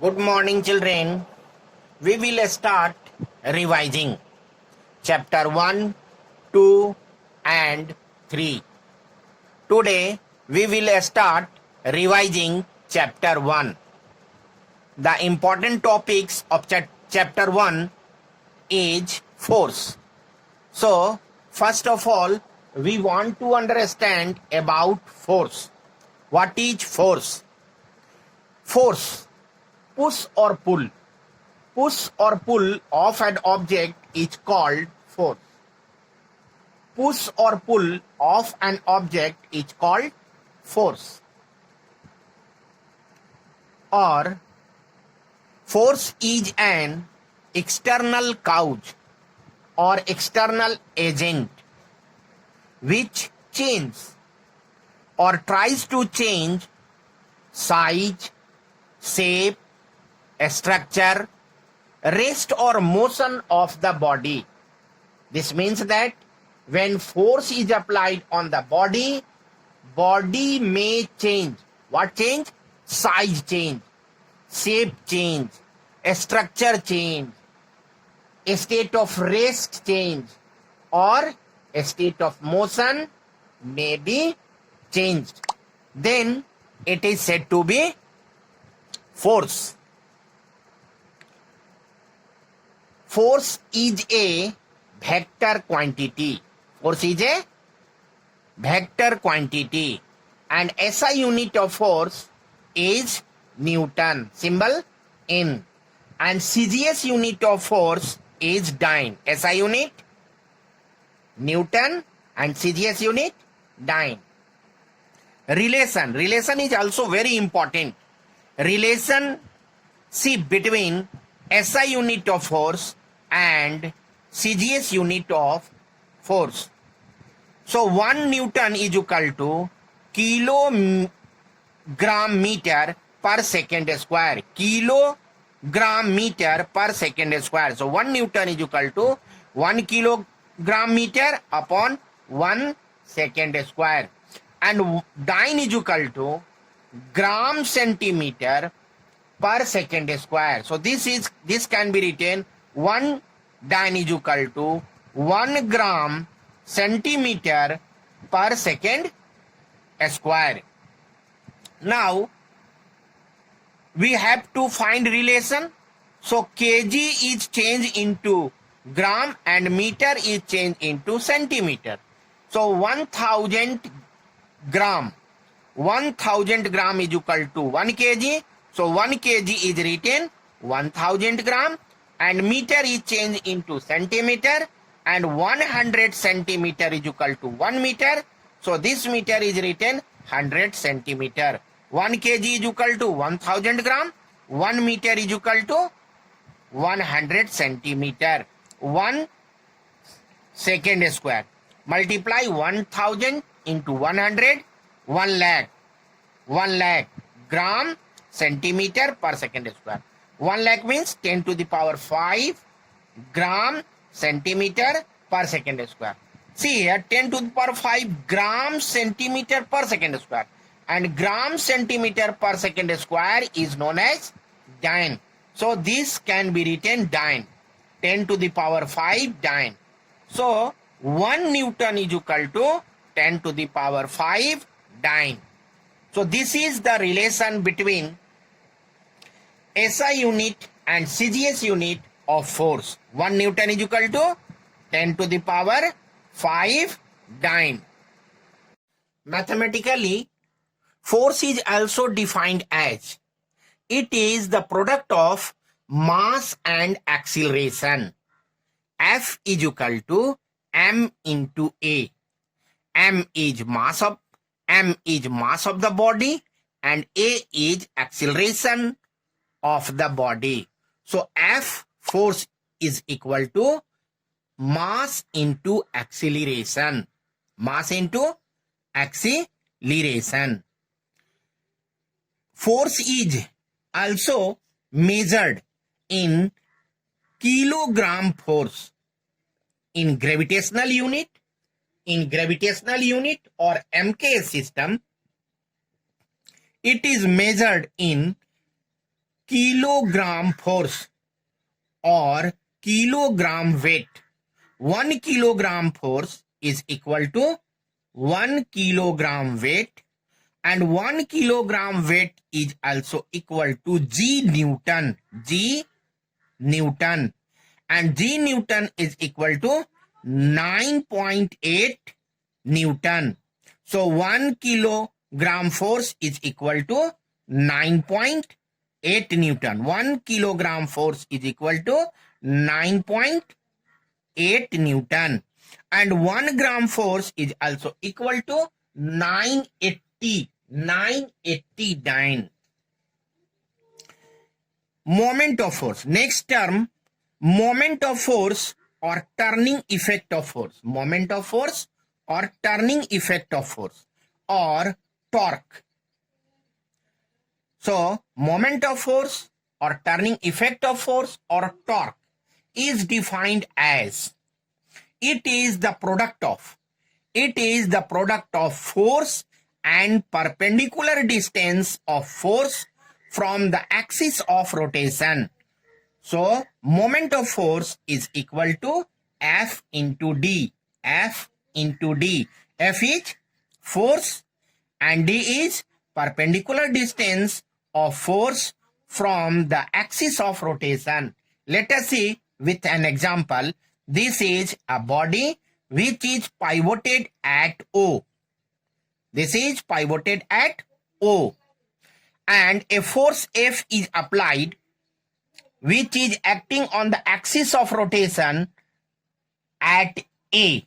Good morning, children. We will start revising chapter 1, 2, and 3. Today, we will start revising chapter 1. The important topics of chapter 1 is force. So, first of all, we want to understand about force. What is force? Force, push or pull. Push or pull of an object is called force. Push or pull of an object is called force. Or force is an external cause or external agent which changes or tries to change size, shape, structure, rest or motion of the body. This means that when force is applied on the body may change. What change? Size change, shape change, structure change, a state of rest change, or a state of motion may be changed. Then it is said to be force. Force is a vector quantity. Force is a vector quantity. And SI unit of force is Newton. Symbol N. And CGS unit of force is dyne. SI unit Newton and CGS unit dyne. Relation. Relation is also very important. Relationship between SI unit of force and CGS unit of force. So 1 Newton is equal to kilogram meter per second square. Kilogram meter per second square. So 1 Newton is equal to 1 kilogram meter upon 1 second square. And dyne is equal to gram centimeter per second square. So this can be written 1 dyne is equal to 1 gram centimeter per second square. Now we have to find relation. So kg is changed into gram and meter is changed into centimeter. So 1000 gram is equal to 1 kg. So 1 kg is written 1000 gram and meter is changed into centimeter and 100 centimeter is equal to 1 meter. So this meter is written 100 centimeter. 1 kg is equal to 1000 gram. 1 meter is equal to 100 centimeter. 1 second square. Multiply 1000 into 100. 1 lakh. 1 lakh gram centimeter per second square. 1 lakh means 10 to the power 5 gram centimeter per second square. See here 10 to the power 5 gram centimeter per second square. And gram centimeter per second square is known as dyne. So this can be written dyne. 10 to the power 5 dyne. So 1 Newton is equal to 10 to the power 5 dyne. So this is the relation between SI unit and CGS unit of force. 1 Newton is equal to 10 to the power 5 dyne. Mathematically, force is also defined as it is the product of mass and acceleration. F is equal to m into A. M is mass of the body and A is acceleration of the body. So F force is equal to mass into acceleration. Mass into acceleration. Force is also measured in kilogram force. In gravitational unit or MKS system, it is measured in kilogram force or kilogram weight. 1 kilogram force is equal to 1 kilogram weight, and 1 kilogram weight is also equal to G Newton. G Newton. And G Newton is equal to 9.8 Newton. So 1 kilogram force is equal to 9.8 Newton. 1 kilogram force is equal to 9.8 Newton. And 1 gram force is also equal to 980 Dyne. Moment of force. Next term, moment of force or turning effect of force. Moment of force or turning effect of force, or torque. So, moment of force or turning effect of force or torque is defined as it is the product of force and perpendicular distance of force from the axis of rotation. So, moment of force is equal to F into D. F into D. F is force and D is perpendicular distance of force from the axis of rotation. Let us see with an example. This is a body which is pivoted at O. This is pivoted at O. And a force F is applied which is acting on the axis of rotation at A.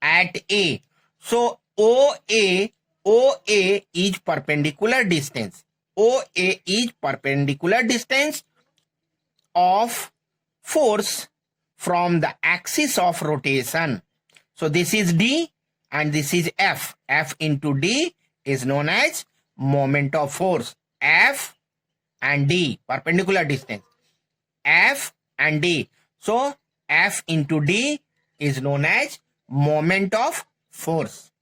At A. So OA is perpendicular distance. OA is perpendicular distance of force from the axis of rotation. So this is D and this is F. F into D is known as moment of force. F and D, perpendicular distance. F and D. So F into D is known as moment of force.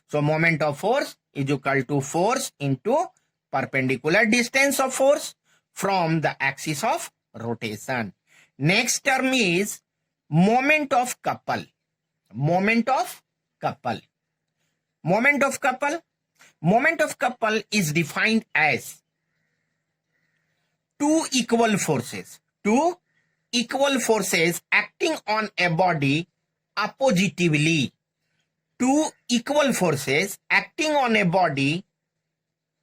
So moment of force is equal to force into perpendicular distance of force from the axis of rotation. Next term is moment of couple. Moment of couple. Moment of couple. Moment of couple is defined as two equal forces. Two equal forces acting on a body oppositively. Two equal forces acting on a body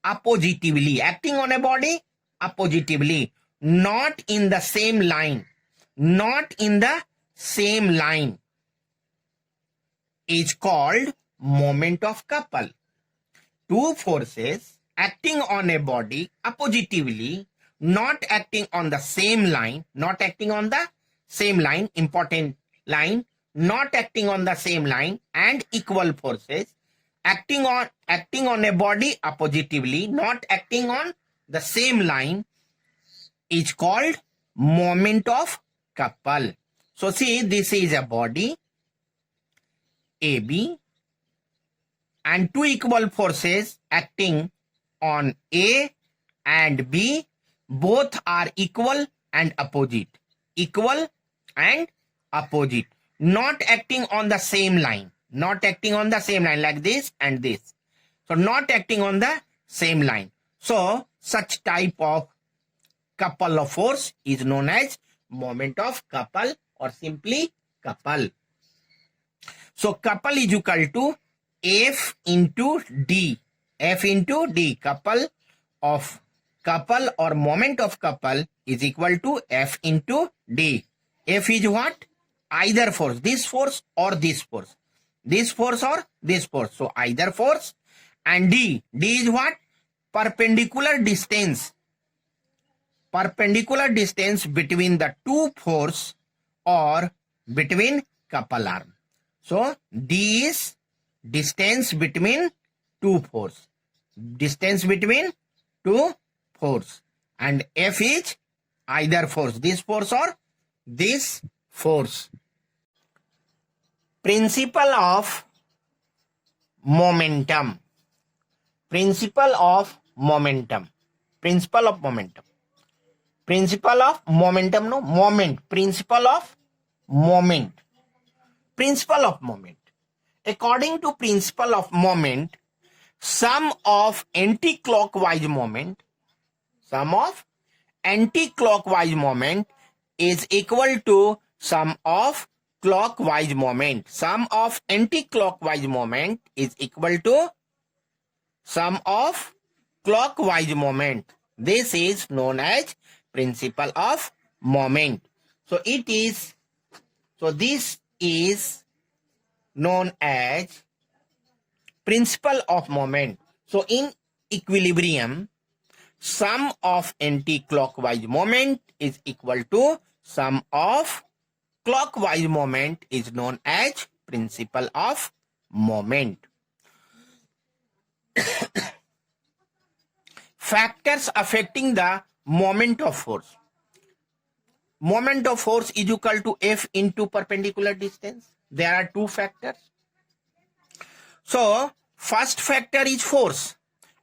oppositively. Acting on a body oppositively. Not in the same line. Not in the same line is called moment of couple. Two forces acting on a body oppositively, not acting on the same line, not acting on the same line, important line, not acting on the same line, and equal forces acting on a body oppositively, not acting on the same line is called moment of couple. So see, this is a body AB and two equal forces acting on A and B, both are equal and opposite. Equal and opposite. Not acting on the same line. Not acting on the same line like this and this. So not acting on the same line. So such type of couple of force is known as moment of couple or simply couple. So couple is equal to F into D. F into D. Couple or moment of couple is equal to F into D. F is what? Either force. This force or this force. This force or this force. So either force. And D. D is what? Perpendicular distance. Perpendicular distance between the two force or between couple arm. So D is distance between two force. Distance between two force. And F is either force. This force or this force. Principle of momentum. Principle of momentum. Principle of momentum. Principle of momentum, no, moment. Principle of moment. Principle of moment. According to principle of moment, sum of anti-clockwise moment is equal to sum of clockwise moment. Sum of anti-clockwise moment is equal to sum of clockwise moment. This is known as principle of moment. So this is known as principle of moment. So in equilibrium, sum of anti-clockwise moment is equal to sum of clockwise moment is known as principle of moment. Factors affecting the moment of force. Moment of force is equal to F into perpendicular distance. There are two factors. So first factor is force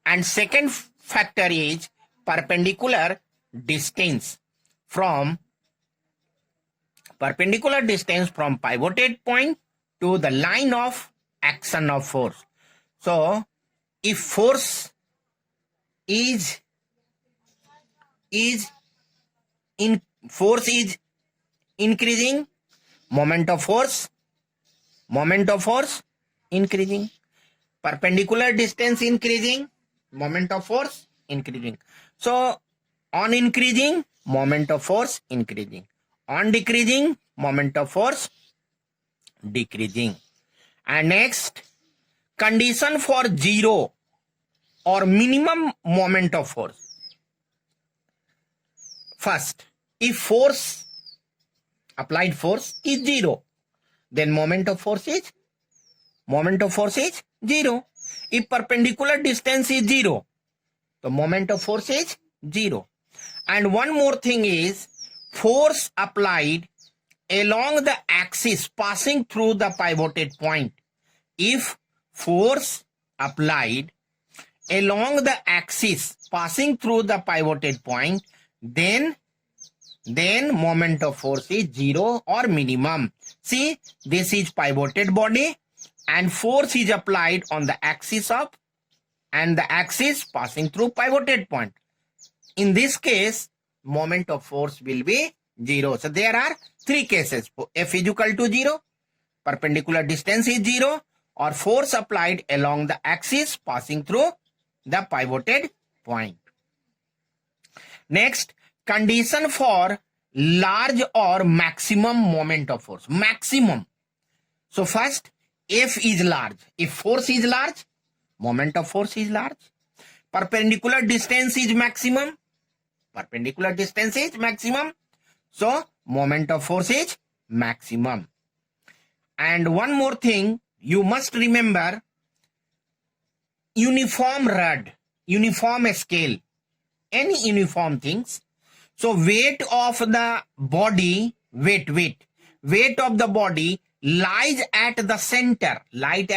and second factor is perpendicular distance from pivoted point to the line of action of force. So if force is increasing, moment of force increasing, perpendicular distance increasing, moment of force increasing. So on increasing, moment of force increasing. On decreasing, moment of force decreasing. And next, condition for zero or minimum moment of force. First, if applied force is zero, then moment of force is zero. If perpendicular distance is zero, the moment of force is zero. And one more thing is force applied along the axis passing through the pivoted point. If force applied along the axis passing through the pivoted point, then moment of force is zero or minimum. See, this is pivoted body and force is applied on the axis passing through pivoted point. In this case, moment of force will be zero. So there are three cases. F is equal to zero, perpendicular distance is zero, or force applied along the axis passing through the pivoted point. Next, condition for large or maximum moment of force. Maximum. So first, F is large. If force is large, moment of force is large. Perpendicular distance is maximum. So moment of force is maximum. And one more thing, you must remember uniform rod, uniform scale, any uniform things. So weight of the body, weight of the body lies at the center, lies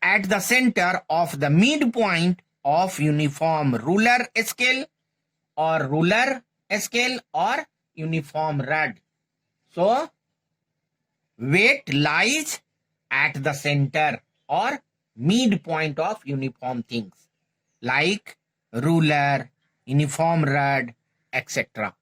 at the center of the midpoint of uniform ruler scale or uniform rod. So weight lies at the center or midpoint of uniform things like ruler, uniform rod, etc.